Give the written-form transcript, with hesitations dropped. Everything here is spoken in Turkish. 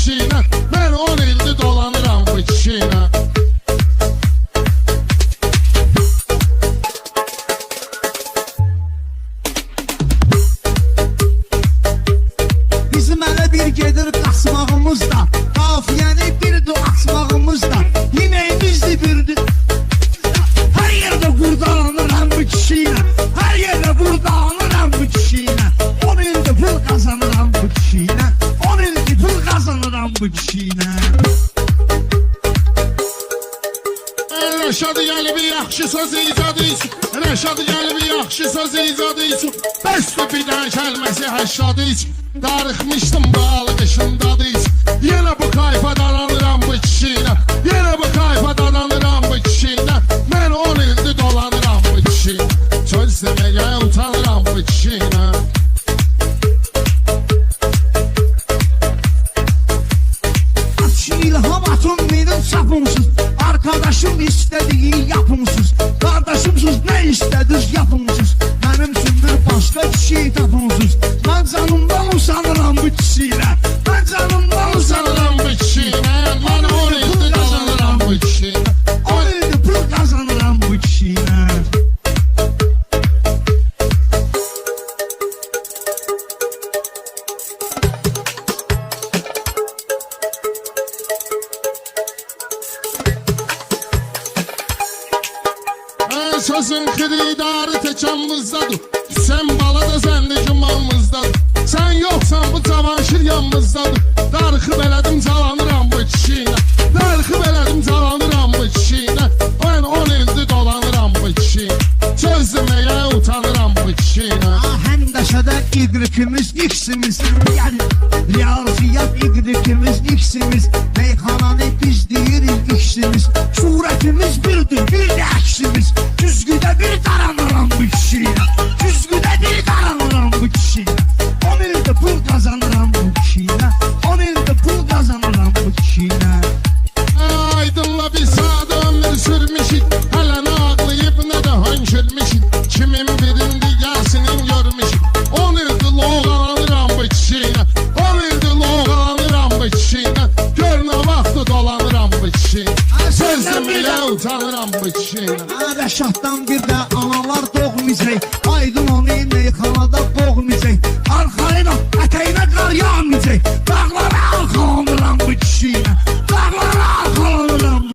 kişiyle. Ben 10 ildir dolanıram bu kişiyle. Bizim elə bir gedir qaçmağımızda, qafiyəni bir de açmağımızda, yeməyimizdir birdir. Her yerde burdalanıram bu kişiyle, her yerde burdalanıram bu kişiyle. 10 ildir pul kazanıram bu kişiyle, 10 ildir pul kazanıram bu kişiyle. Rəşad Qəlbi yaxşı söz icad etsin. Rəşad Qəlbi yaxşı söz icad etsin. Bəsdir bir dənə kəlməsi 80 için. Darıxmışdım bağlı qışındadır için. Yenə bu kayfa dalanıram bu kişiyle. Yenə bu kayfa dalanıram bu kişiyle. Mən 10 ildir dolanıram bu kişiyle. Söz deməyə utanıram bu kişiyle. İlham atın benim çapımsız, arkadaşım istediği yapımsız. Kardeşimsiz ne istediniz yapımsız. Benim sündür başka kişiyi tapımsız. Ben canımdan usanıram bu kişiyle. Ben canımdan Usanıram bu kişiyle. Mən 10 ildir dolanıram bu kişiyle. 10 ildir pul kazanıram bu kişiyle. Sözün xiridarı təkanımızdadır. Sen balada səndə cumanımızdadır. Sen yoksan bu cavanşir yanımızdadır. Darıxıb elədim calanıram bu kişiyle. Darıxıb elədim calanıram bu kişiyle. Ben 10 ildir dolanıram bu kişiyle. Söz deməyə utanıram bu kişiyle. Hem daşada idrikimiz iksimiz. Yani riyaziyat idrikimiz iksimiz. Meyhananı biz deyirik iksimiz. Suretimiz birdir bir de eksimiz. Düzgüde bir daranıram bu kişiyle. Düzgüde bir daranıram bu kişiyle. 10 ilde pul kazanıram bu kişiyle. 10 ilde pul kazanıram bu kişiyle. Aydınla bir saat ömür sürmüşük. Hələ nə ağlayıb nə də hönkürmüşük. Kimin birindi gəlsinin görmüşük. 10 ildir loğalanıram bu kişiyle. 10 ildir loğalanıram bu kişiyle. Gör nə vaxtı dolanıram bu kişiyle. Sözüm ilə utanıram bu kişiyle. Rəşaddan bir də analar doğmayacaq. Aydın onu meyxanada boğmayacaq. Arxayına ətəyinə qar yağmayacaq. Dağlara arxalanıram bu kişiyə. Dağlara arxalanıram.